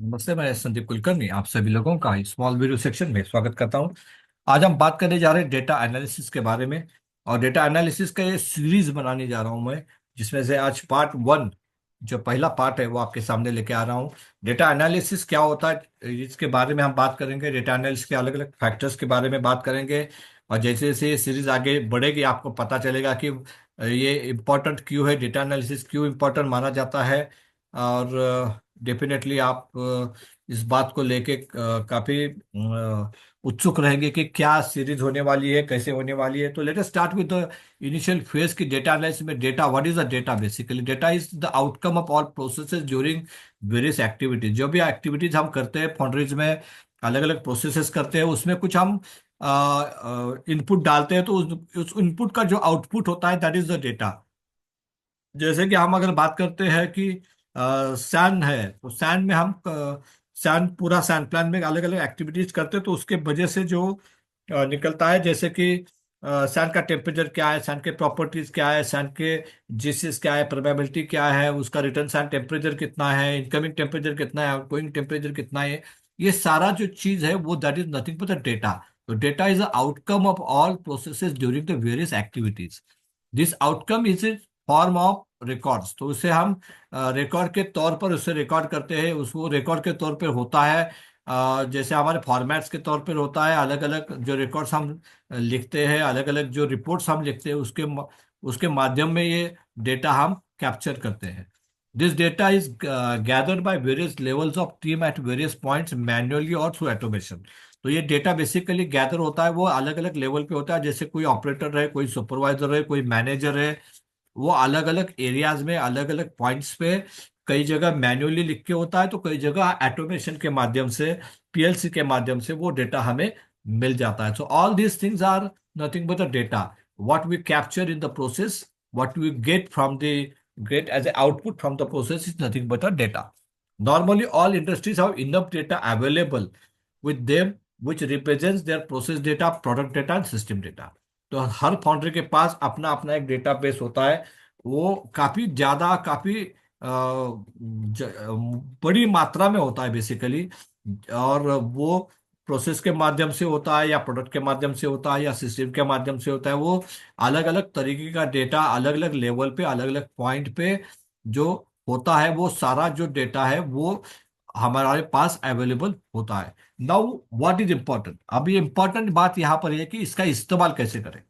नमस्ते। मैं संदीप कुलकर्णी आप सभी लोगों का स्मॉल वीडियो सेक्शन में स्वागत करता हूं। आज हम बात करने जा रहे हैं डेटा एनालिसिस के बारे में। और डेटा एनालिसिस का ये सीरीज बनाने जा रहा हूं मैं, जिसमें से आज पार्ट वन, जो पहला पार्ट है, वो आपके सामने लेके आ रहा हूं। डेटा एनालिसिस क्या होता है इसके बारे में हम बात करेंगे। डेटा एनालिसिस के अलग अलग फैक्टर्स के बारे में बात करेंगे। और जैसे जैसे ये सीरीज आगे बढ़ेगी आपको पता चलेगा कि ये इम्पोर्टेंट क्यों है, डेटा एनालिसिस क्यों इम्पोर्टेंट माना जाता है। और डेफिनेटली आप इस बात को लेके काफी उत्सुक रहेंगे कि क्या सीरीज होने वाली है, कैसे होने वाली है। तो let us start with the initial phase की डेटा एनालिसिस में। Data, what is the data? Basically data is the outcome of all processes during various activities. जो भी एक्टिविटीज हम करते हैं फंडरेज में, अलग अलग प्रोसेसेस करते हैं, उसमें कुछ हम इनपुट डालते हैं, तो उस इनपुट का जो आउटपुट होता है, दैट इज द डेटा। जैसे कि हम अगर बात करते हैं कि सैन है, तो सैन में हम सैन, पूरा सैन प्लान में अलग अलग एक्टिविटीज करते हैं, तो उसके वजह से जो निकलता है, जैसे कि सैन का टेम्परेचर क्या है, सैन के प्रॉपर्टीज क्या है, सैन के जीसीस क्या है, प्रोबेबिलिटी क्या है, उसका रिटर्न सैन टेम्परेचर कितना है, इनकमिंग टेम्परेचर कितना है, आउटगोइंग टेम्परेचर कितना है। ये सारा जो चीज है वो that is nothing but the data. तो data is the outcome of all processes during the various activities. This outcome is form of records. तो उसे हम रिकॉर्ड के तौर पर उसे रिकॉर्ड करते हैं। उसको रिकॉर्ड के तौर पर होता है, जैसे हमारे फॉर्मेट्स के तौर पर होता है। अलग अलग जो रिकॉर्ड्स हम लिखते हैं, अलग अलग जो रिपोर्ट्स हम लिखते हैं, उसके माध्यम में ये डेटा हम कैप्चर करते हैं। This data is gathered by various levels of team at various points, manually और थ्रू ऑटोमेशन। तो ये डेटा बेसिकली गैदर होता है, वो अलग अलग लेवल पे होता है। जैसे कोई ऑपरेटर है, कोई सुपरवाइजर है, कोई मैनेजर है, वो अलग अलग एरियाज में, अलग अलग पॉइंट्स पे कई जगह मैन्युअली लिख के होता है, तो कई जगह ऑटोमेशन के माध्यम से, पीएलसी के माध्यम से वो डेटा हमें मिल जाता है। So all these things are nothing but the data. What we capture in the process, what we get from the gate as a output from the process is nothing but the data. Normally, all industries have enough data available with them, which represents their process data, product data and system data. तो हर foundry के पास अपना अपना एक database होता है। वो काफी ज्यादा, काफी बड़ी मात्रा में होता है बेसिकली। और वो प्रोसेस के माध्यम से होता है, या प्रोडक्ट के माध्यम से होता है, या सिस्टम के माध्यम से होता है। वो अलग अलग तरीके का डेटा, अलग अलग लेवल पे, अलग अलग पॉइंट पे जो होता है, वो सारा जो डेटा है वो हमारे पास अवेलेबल होता है। Now what is important? अभी इंपॉर्टेंट बात यहाँ पर है कि इसका इस्तेमाल कैसे करें।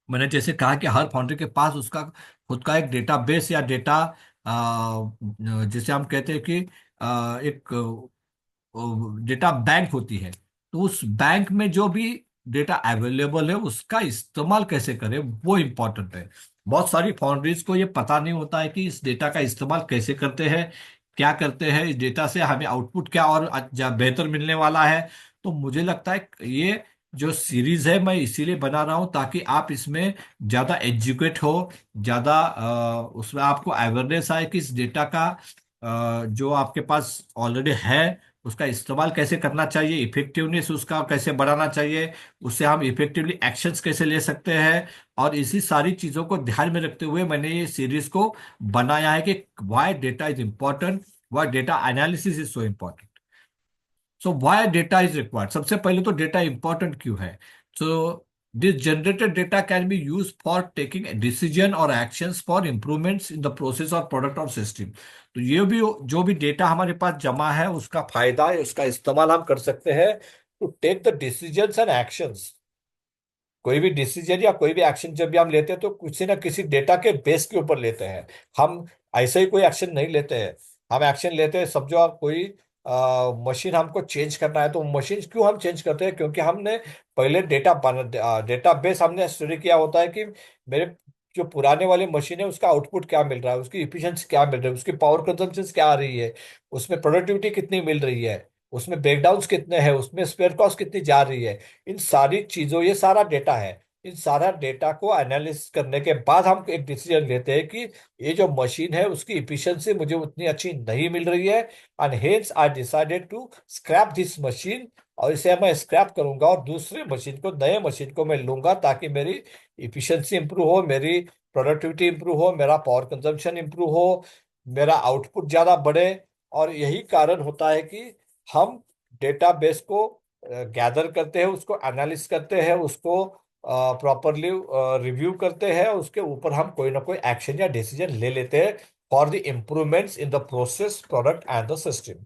मैंने जैसे कहा कि हर फाउंडर के पास उसका खुद का एक डेटाबेस या डेटा, जिसे हम कहते हैं कि एक डेटा बैंक होती है। तो उस बैंक में जो भी डेटा अवेलेबल है, उसका इस्तेमाल कैसे करें, वो इम्पोर्टेंट है। बहुत सारी फाउंड्रीज को ये पता नहीं होता है कि इस डेटा का इस्तेमाल कैसे करते हैं, क्या करते हैं, इस डेटा से हमें आउटपुट क्या और बेहतर मिलने वाला है। तो मुझे लगता है ये जो सीरीज है, मैं इसीलिए बना रहा हूं ताकि आप इसमें ज्यादा एजुकेट हो, ज्यादा उसमें आपको अवेयरनेस आए कि इस डेटा का जो आपके पास ऑलरेडी है, उसका इस्तेमाल कैसे करना चाहिए, इफेक्टिवनेस उसका कैसे बढ़ाना चाहिए, उससे हम इफेक्टिवली एक्शंस कैसे ले सकते हैं। और इसी सारी चीजों को ध्यान में रखते हुए मैंने ये सीरीज को बनाया है कि why data is important, why data analysis is so important. So why data is required? सबसे पहले तो डेटा इंपॉर्टेंट क्यों है? So this generated data can be use for taking decision और actions for improvements in the process और product और system. तो ये भी, जो भी डेटा हमारे पास जमा है, उसका फायदा है, उसका इस्तेमाल हम कर सकते हैं to take the decisions and actions. कोई भी डिसीजन या कोई भी एक्शन जब भी हम लेते हैं, तो किसी ना किसी डेटा के बेस के ऊपर लेते हैं। हम ऐसे ही कोई एक्शन नहीं लेते हैं। हम एक्शन लेते हैं, समझो आप कोई मशीन हमको चेंज करना है, तो मशीन क्यों हम चेंज करते हैं? क्योंकि हमने पहले डेटा बेस हमने स्टडी किया होता है कि मेरे जो पुराने वाले मशीन है, उसका आउटपुट क्या मिल रहा है, उसकी इफिशियंसी क्या मिल रही है, उसकी पावर कंजम्पशन क्या आ रही है, उसमें प्रोडक्टिविटी कितनी मिल रही है, उसमें ब्रेकडाउन्स कितने हैं, उसमें स्पेयर कॉस्ट कितनी जा रही है। इन सारी चीजों, ये सारा डेटा है। इन सारा डेटा को एनालिसिस करने के बाद हम एक डिसीजन लेते हैं कि ये जो मशीन है, उसकी इफिशियंसी मुझे उतनी अच्छी नहीं मिल रही है, and hence I decided to scrap this machine. और इसे मैं स्क्रैप करूंगा और दूसरे मशीन को, नए मशीन को मैं लूंगा, ताकि मेरी इफिशियंसी इंप्रूव हो, मेरी प्रोडक्टिविटी इंप्रूव हो, मेरा पावर कंजम्पशन इंप्रूव हो, मेरा आउटपुट ज्यादा बढ़े। और यही कारण होता है कि हम डेटाबेस को गैदर करते हैं, उसको एनालिसिस करते हैं, उसको प्रॉपरली रिव्यू करते हैं, उसके ऊपर हम कोई ना कोई एक्शन या डिसीजन ले लेते हैं for the improvements in the process, product and the system.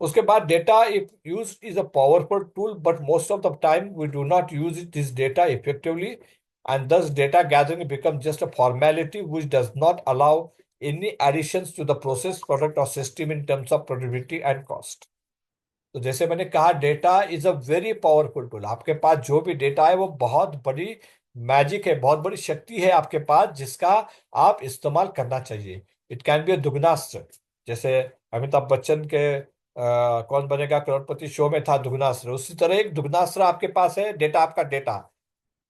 उसके बाद data if use is a powerful tool, but most of the time we do not use this data effectively, and thus data gathering becomes just a formality which does not allow any additions to the process, product or system in terms of productivity and cost। तो जैसे मैंने कहा, data is a very powerful tool. आपके पास जो भी data है वो बहुत बड़ी मैजिक है, बहुत बड़ी शक्ति है आपके पास, जिसका आप इस्तेमाल करना चाहिए। इट कैन बी अ दुगनास्त्र। जैसे अमिताभ बच्चन के कौन बनेगा करोड़पति शो में था दुगनास्त्र, उसी तरह एक दुगनास्त्र आपके पास है, डेटा, आपका डेटा।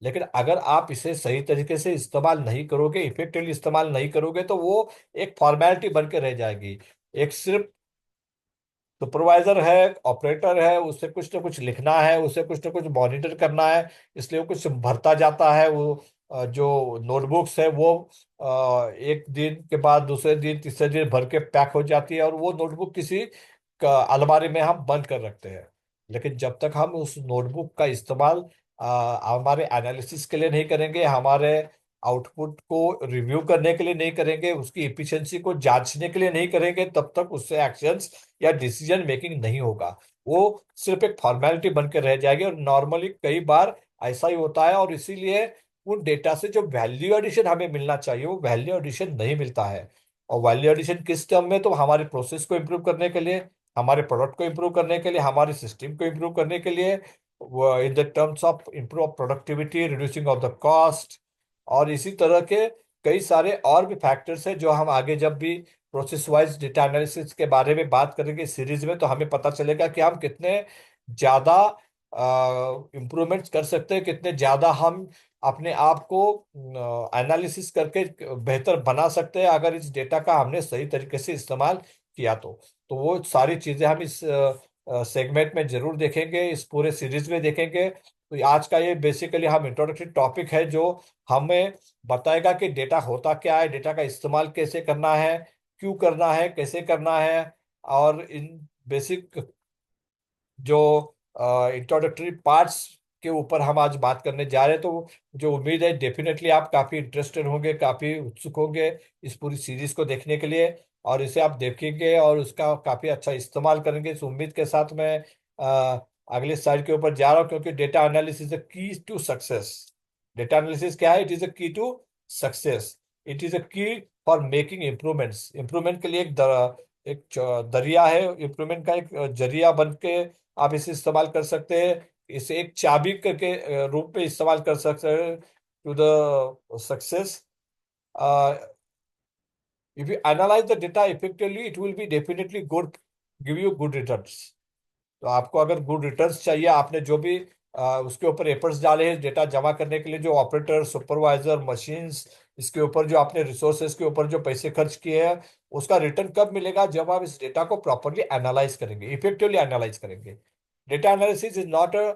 लेकिन अगर आप इसे सही तरीके से इस्तेमाल नहीं करोगे, इफेक्टिवली इस्तेमाल नहीं करोगे, तो वो एक फॉर्मेलिटी बन के रह जाएगी। एक सिर्फ सुपरवाइजर है, ऑपरेटर है, उसे कुछ ना कुछ लिखना है, उसे कुछ ना कुछ मॉनिटर करना है, इसलिए वो कुछ भरता जाता है। वो जो नोटबुक्स है वो एक दिन के बाद दूसरे दिन तीसरे दिन भर के पैक हो जाती है, और वो नोटबुक किसी अलमारी में हम बंद कर रखते हैं। लेकिन जब तक हम उस नोटबुक का इस्तेमाल हमारे एनालिसिस के लिए नहीं करेंगे, हमारे आउटपुट को रिव्यू करने के लिए नहीं करेंगे, उसकी इफिशिएंसी को जांचने के लिए नहीं करेंगे, तब तक उससे एक्शंस या डिसीजन मेकिंग नहीं होगा। वो सिर्फ एक फॉर्मेलिटी बन के रह जाएगी। और नॉर्मली कई बार ऐसा ही होता है, और इसीलिए उन डेटा से जो वैल्यू एडिशन हमें मिलना चाहिए वो वैल्यू एडिशन नहीं मिलता है। और वैल्यू एडिशन किस टर्म में? तो हमारे प्रोसेस को इम्प्रूव करने के लिए, हमारे प्रोडक्ट को इम्प्रूव करने के लिए, हमारे सिस्टम को इम्प्रूव करने के लिए, in the terms of improve productivity, reducing of the cost, और इसी तरह के कई सारे और भी फैक्टर्स हैं जो हम आगे जब भी प्रोसेस वाइज डेटा एनालिसिस के बारे में बात करेंगे सीरीज में, तो हमें पता चलेगा कि हम कितने ज्यादा इम्प्रूवमेंट्स कर सकते हैं, कितने ज्यादा हम अपने आप को एनालिसिस करके बेहतर बना सकते हैं, अगर इस डेटा का हमने सही तरीके से इस्तेमाल किया तो वो सारी चीजें हम इस सेगमेंट में जरूर देखेंगे, इस पूरे सीरीज में देखेंगे। तो आज का ये बेसिकली हम इंट्रोडक्टरी टॉपिक है जो हमें बताएगा कि डेटा होता क्या है, डेटा का इस्तेमाल कैसे करना है, क्यों करना है, कैसे करना है। और इन बेसिक जो इंट्रोडक्टरी पार्ट्स के ऊपर हम आज बात करने जा रहे हैं, तो जो उम्मीद है डेफिनेटली आप काफी इंटरेस्टेड होंगे, काफी उत्सुक होंगे इस पूरी सीरीज को देखने के लिए, और इसे आप देखेंगे और उसका काफी अच्छा इस्तेमाल करेंगे, इस उम्मीद के साथ मैं अगले स्लाइड के ऊपर जा रहा हूँ। क्योंकि data analysis is the key to success. Data analysis क्या है? It is a key to success. It is a key for making improvements. Improvement के लिए दरिया है, इम्प्रूवमेंट का एक जरिया बन के आप इसे इस्तेमाल कर सकते हैं। इसे एक चाबी के रूप में इस्तेमाल कर सकते हैं to the success. If you analyse the data effectively it will be definitely good, give you good returns. तो आपको अगर गुड रिटर्न्स चाहिए, आपने जो भी उसके ऊपर एफर्ट्स डाले हैं डेटा जमा करने के लिए, जो ऑपरेटर, सुपरवाइजर, मशीन्स, इसके ऊपर जो आपने रिसोर्सेज के ऊपर जो पैसे खर्च किए हैं, उसका रिटर्न कब मिलेगा? जब आप इस डेटा को प्रॉपरली एनालाइज करेंगे, इफेक्टिवली एनालाइज करेंगे। Data analysis is not a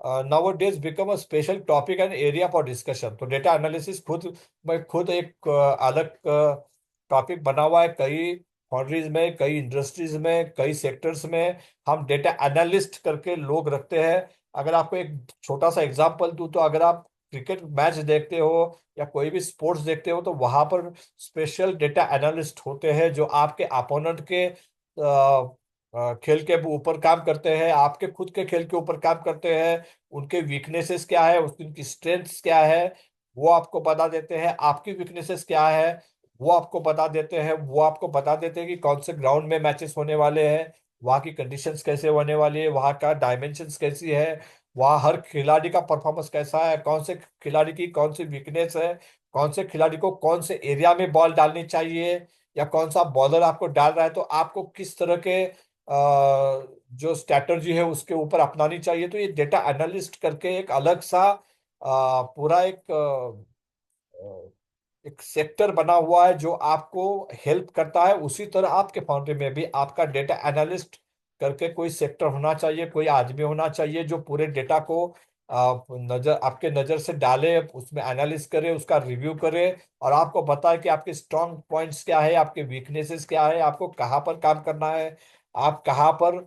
nowadays become a special topic and area for discussion। तो डेटा एनालिसिस खुद एक अलग टॉपिक बना हुआ है। कई फाउंड्रीज में, कई इंडस्ट्रीज में, कई सेक्टर्स में हम डेटा एनालिस्ट करके लोग रखते हैं। अगर आपको एक छोटा सा एग्जांपल दूं, तो अगर आप क्रिकेट मैच देखते हो या कोई भी स्पोर्ट्स देखते हो, तो वहां पर स्पेशल डेटा एनालिस्ट होते हैं जो आपके अपोनेंट के खेल के ऊपर काम करते हैं, आपके खुद के खेल के ऊपर काम करते हैं। उनके वीकनेसेस क्या है, उनकी स्ट्रेंथ्स क्या है, वो आपको बता देते हैं। आपकी वीकनेसेस क्या है, वो आपको बता देते हैं। वो आपको बता देते हैं कि कौन से ग्राउंड में मैचेस होने वाले हैं, वहाँ की कंडीशंस कैसे होने वाली है, वहाँ का डायमेंशंस कैसी है, वहाँ हर खिलाड़ी का परफॉर्मेंस कैसा है, कौन से खिलाड़ी की कौन सी वीकनेस है, कौन से खिलाड़ी को कौन से एरिया में बॉल डालनी चाहिए, या कौन सा बॉलर आपको डाल रहा है तो आपको किस तरह के जो स्ट्रैटेजी है उसके ऊपर अपनानी चाहिए। तो ये डेटा एनालिस्ट करके एक अलग सा पूरा एक सेक्टर बना हुआ है जो आपको हेल्प करता है। उसी तरह आपके फाउंड्री में भी आपका डेटा एनालिस्ट करके कोई सेक्टर होना चाहिए, कोई आदमी होना चाहिए जो पूरे डेटा को आप नजर आपके नजर से डाले, उसमें एनालिस करे, उसका रिव्यू करे, और आपको बताए कि आपके स्ट्रॉन्ग पॉइंट्स क्या है, आपके वीकनेसेस क्या है, आपको कहाँ पर काम करना है, आप कहाँ पर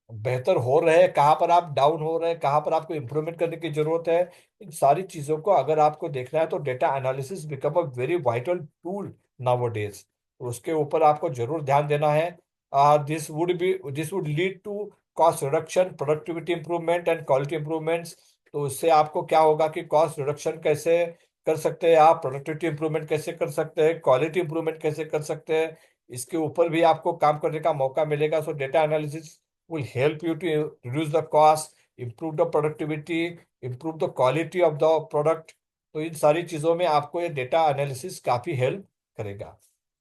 बेहतर हो रहे हैं, कहाँ पर आप डाउन हो रहे हैं, कहाँ पर आपको इम्प्रूवमेंट करने की जरूरत है। इन सारी चीजों को अगर आपको देखना है तो data analysis become a very vital tool nowadays. उसके ऊपर आपको जरूर ध्यान देना है। This would lead to cost reduction, productivity improvement and quality improvements. तो उससे आपको क्या होगा कि कॉस्ट रिडक्शन कैसे कर सकते हैं आप, प्रोडक्टिविटी इंप्रूवमेंट कैसे कर सकते हैं, क्वालिटी इंप्रूवमेंट कैसे कर सकते हैं, इसके ऊपर भी आपको काम करने का मौका मिलेगा। So data analysis will help you to reduce the cost, improve the productivity, improve the quality of the product. तो इन सारी चीजों में आपको ये डेटा एनालिसिस काफी हेल्प करेगा।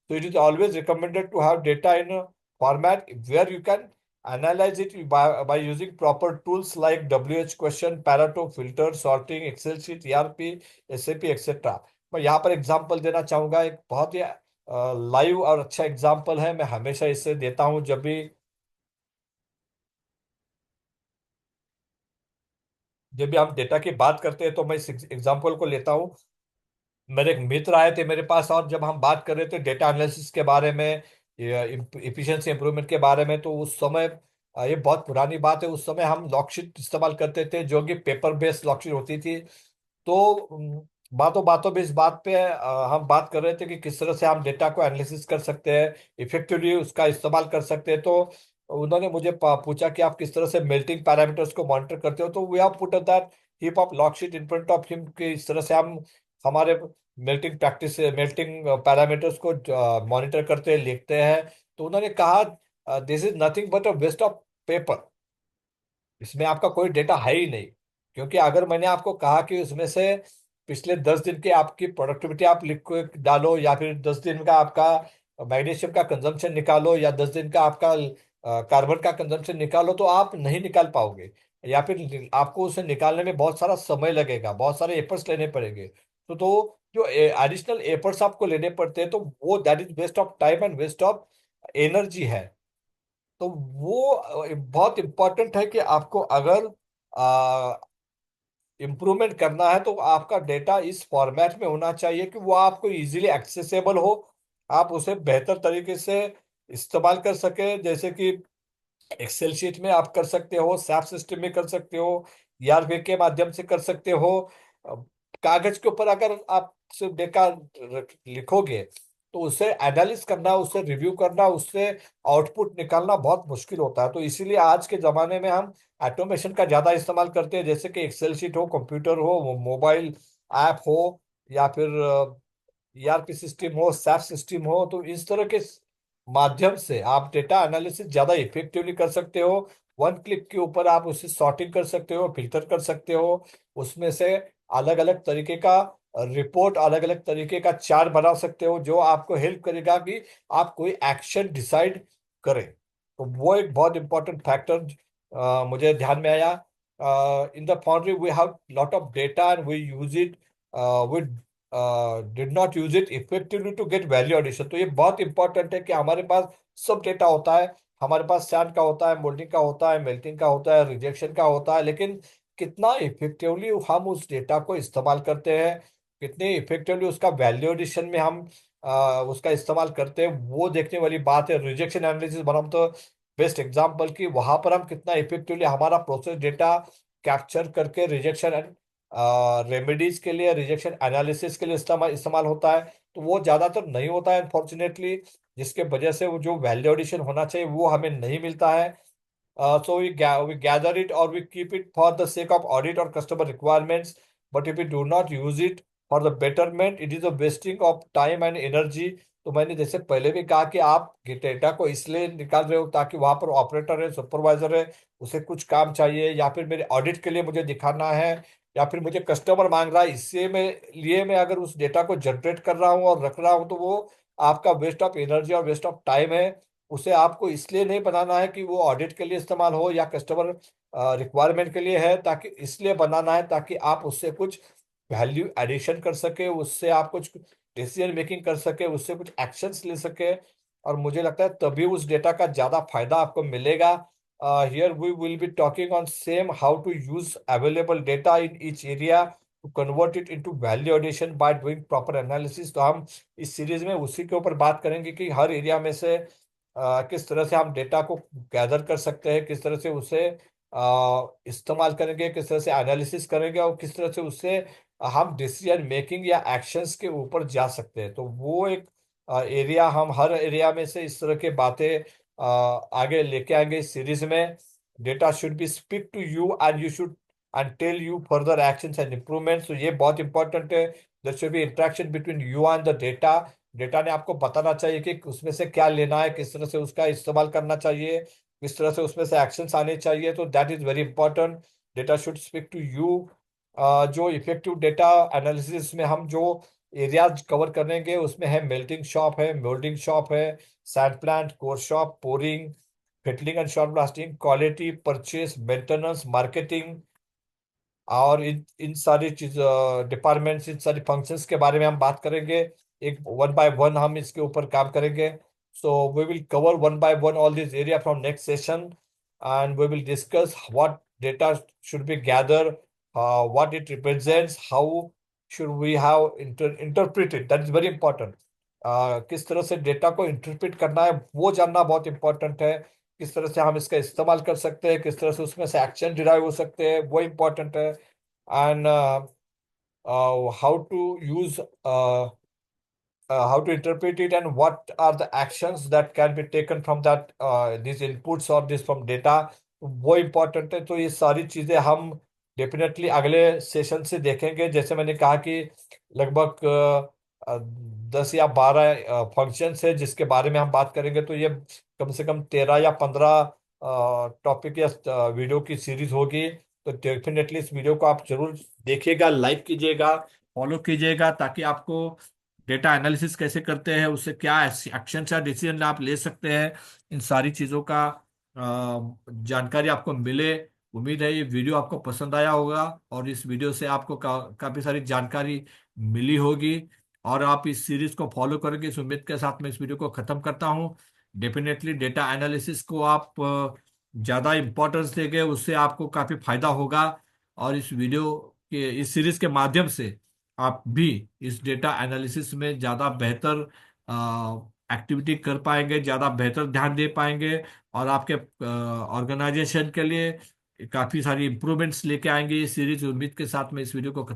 So it is always recommended to have data in a format where you can analyze it by using proper tools like WH question, Pareto filter, sorting, Excel sheet, ERP, SAP, etc. मैं यहाँ पर example देना चाहूंगा, एक बहुत ही live और अच्छा example है, मैं हमेशा इसे देता हूँ जब भी हम डेटा की बात करते हैं तो मैं इस एग्जांपल को लेता हूँ। मेरे एक मित्र आए थे मेरे पास, और जब हम बात कर रहे थे डेटा एनालिसिस के बारे में, इफिशिएंसी इंप्रूवमेंट के बारे में, तो उस समय ये बहुत पुरानी बात है, उस समय हम लॉकशीट इस्तेमाल करते थे जो कि पेपर बेस्ड लॉकशीट होती थी। तो बातों बातों में इस बात पे हम बात कर रहे थे कि किस तरह से हम डेटा को एनालिसिस कर सकते हैं, इफेक्टिवली उसका इस्तेमाल कर सकते हैं। तो उन्होंने मुझे पूछा कि आप किस तरह से मेल्टिंग पैरामीटर्स को मॉनिटर करते हो। तो we have put that heap of log sheet in front of him कि इस तरह से हम हमारे मेल्टिंग पैरामीटर्स को मॉनिटर करते हैं, लिखते हैं। तो उन्होंने कहा this is nothing but a waste of paper, इसमें आपका कोई डेटा है ही नहीं। क्योंकि अगर मैंने आपको कहा कि उसमें से पिछले 10 दिन की आपकी प्रोडक्टिविटी आप लिख के डालो, या फिर 10 दिन का आपका मैग्नीशियम का कंजम्पशन निकालो, या 10 दिन का आपका कार्बन का कंजम्पशन निकालो, तो आप नहीं निकाल पाओगे, या फिर आपको उसे निकालने में बहुत सारा समय लगेगा, बहुत सारे एफर्ट्स लेने पड़ेंगे। तो जो एडिशनल एफर्ट्स आपको लेने पड़ते हैं, तो वो that is waste of time and waste of energy है। तो वो बहुत इंपॉर्टेंट है कि आपको अगर इम्प्रूवमेंट करना है तो आपका डेटा इस फॉर्मेट में होना चाहिए कि वो आपको इजीली एक्सेसिबल हो, आप उसे बेहतर तरीके से इस्तेमाल कर सके। जैसे कि एक्सेल शीट में आप कर सकते हो, सैप सिस्टम में कर सकते हो, ईआरपी के माध्यम से कर सकते हो। अ, कागज के ऊपर अगर आप सिर्फ डेटा लिखोगे तो उसे एनालिस करना, उसे रिव्यू करना, उससे आउटपुट निकालना बहुत मुश्किल होता है। तो इसीलिए आज के जमाने में हम ऑटोमेशन का ज्यादा इस्तेमाल करते हैं, जैसे कि एक्सेल शीट हो, कंप्यूटर हो, मोबाइल ऐप हो, या फिर ईआरपी सिस्टम हो, सैप सिस्टम हो। तो इस तरह के माध्यम से आप डेटा एनालिसिस ज्यादा इफेक्टिवली कर सकते हो। वन क्लिक के ऊपर आप उसे सॉर्टिंग कर सकते हो, फिल्टर कर सकते हो, उसमें से अलग अलग तरीके का रिपोर्ट, अलग अलग तरीके का चार्ट बना सकते हो, जो आपको हेल्प करेगा कि आप कोई एक्शन डिसाइड करें। तो वो एक बहुत इंपॉर्टेंट फैक्टर मुझे ध्यान में आया। In the foundry we have lot of data and we use it, with did not use it effectively to get value addition. तो ये बहुत इंपॉर्टेंट है कि हमारे पास सब डेटा होता है, हमारे पास सैंड का होता है, मोल्डिंग का होता है, मेल्टिंग का होता है, रिजेक्शन का होता है, लेकिन कितना इफेक्टिवली हम उस डेटा को इस्तेमाल करते हैं, कितने इफेक्टिवली उसका वैल्यू एडिशन में हम उसका इस्तेमाल करते हैं, वो देखने वाली बात है। रिजेक्शन एनालिसिस बनाम तो बेस्ट एग्जाम्पल की वहां पर हम कितना इफेक्टिवली हमारा प्रोसेस डेटा कैप्चर करके रिजेक्शन रेमेडीज के लिए, रिजेक्शन एनालिसिस के लिए इस्तेमाल इस्तेमाल होता है। तो वो ज्यादातर नहीं होता है अनफॉर्चुनेटली, जिसके वजह से वो जो वैल्यू एडिशन होना चाहिए वो हमें नहीं मिलता है। So we gather it or we keep it for the sake of audit or customer requirements. But if we do not use it for the betterment, it is a wasting of time and energy. तो मैंने जैसे पहले भी कहा कि आप data को इसलिए निकाल रहे हो ताकि वहां पर ऑपरेटर है, सुपरवाइजर है, उसे कुछ काम चाहिए, या फिर मेरे ऑडिट के लिए मुझे दिखाना है, या फिर मुझे कस्टमर मांग रहा है, इससे मैं लिए मैं अगर उस डेटा को जनरेट कर रहा हूँ और रख रहा हूँ, तो वो आपका वेस्ट ऑफ एनर्जी और वेस्ट ऑफ टाइम है। उसे आपको इसलिए नहीं बनाना है कि वो ऑडिट के लिए इस्तेमाल हो या कस्टमर रिक्वायरमेंट के लिए है, ताकि इसलिए बनाना है ताकि आप उससे कुछ वैल्यू एडिशन कर सके, उससे आप कुछ डिसीजन मेकिंग कर सके, उससे कुछ एक्शंस ले सके। और मुझे लगता है तभी उस डेटा का ज्यादा फायदा आपको मिलेगा। Here we will be talking on same how to use available data in each area to convert it into value addition by doing proper analysis। तो हम इस सीरीज में उसी के ऊपर बात करेंगे कि हर एरिया में से किस तरह से हम डेटा को गैदर कर सकते हैं, किस तरह से उसे इस्तेमाल करेंगे, किस तरह से एनालिसिस करेंगे और किस तरह से उससे हम डिसीजन मेकिंग या एक्शंस के ऊपर जा सकते हैं। तो वो एक एरिया, हम हर एरिया में से इस तरह के बातें आगे लेके आएंगे इस सीरीज में। Data should be speak to you and you should and tell you further actions and improvements. तो ये बहुत इंपॉर्टेंट है। There should be interaction between you and the data. Data ने आपको बताना चाहिए कि उसमें से क्या लेना है, किस तरह से उसका इस्तेमाल करना चाहिए, किस तरह से उसमें से एक्शंस आने चाहिए। तो that is very important. Data should speak to you. जो इफेक्टिव डेटा एनालिसिस में हम जो एरियाज कवर करेंगे उसमें है मेल्टिंग शॉप है, मोल्डिंग शॉप है, sand plant, core shop, pouring, fettling and shot blasting, quality, purchase, maintenance, marketing. और इन सारी चीज डिपार्टमेंट्स, इन सारी फंक्शंस के बारे में हम बात करेंगे। एक वन बाय वन हम इसके ऊपर काम करेंगे। So we will cover one by one all this area from next session and we will discuss what data should be gathered, what it represents, how should we have interpret it, that is very important। किस तरह से data को interpret करना है वो जानना बहुत important है। किस तरह से हम इसका इस्तेमाल कर सकते हैं, किस तरह से उसमें से एक्शन डिराइव हो सकते हैं, वो इम्पोर्टेंट है। And how to use, how to interpret it, and what are the actions that can be taken from that these inputs or this from data, वो इम्पोर्टेंट है। तो ये सारी चीजें हम डेफिनेटली अगले सेशन से देखेंगे। जैसे मैंने कहा कि लगभग 10 या 12 फंक्शंस है जिसके बारे में हम बात करेंगे। तो ये कम से कम 13 या 15 टॉपिक या वीडियो की सीरीज होगी। तो डेफिनेटली इस वीडियो को आप जरूर देखिएगा, लाइक कीजिएगा, फॉलो कीजिएगा, ताकि आपको डेटा एनालिसिस कैसे करते हैं, उससे क्या एक्शन या डिसीजन आप ले सकते हैं, इन सारी चीज़ों का जानकारी आपको मिले। उम्मीद है ये वीडियो आपको पसंद आया होगा और इस वीडियो से आपको काफ़ी सारी जानकारी मिली होगी और आप इस सीरीज को फॉलो करेंगे, इस उम्मीद के साथ मैं इस वीडियो को ख़त्म करता हूँ। डेफिनेटली डेटा एनालिसिस को आप ज़्यादा इम्पोर्टेंस देंगे, उससे आपको काफ़ी फायदा होगा। और इस वीडियो के, इस सीरीज के माध्यम से आप भी इस डेटा एनालिसिस में ज़्यादा बेहतर एक्टिविटी कर पाएंगे, ज़्यादा बेहतर ध्यान दे पाएंगे और आपके ऑर्गेनाइजेशन के लिए काफ़ी सारी इम्प्रूवमेंट्स लेके आएंगे ये सीरीज। उम्मीद के साथ मैं इस वीडियो को खत्म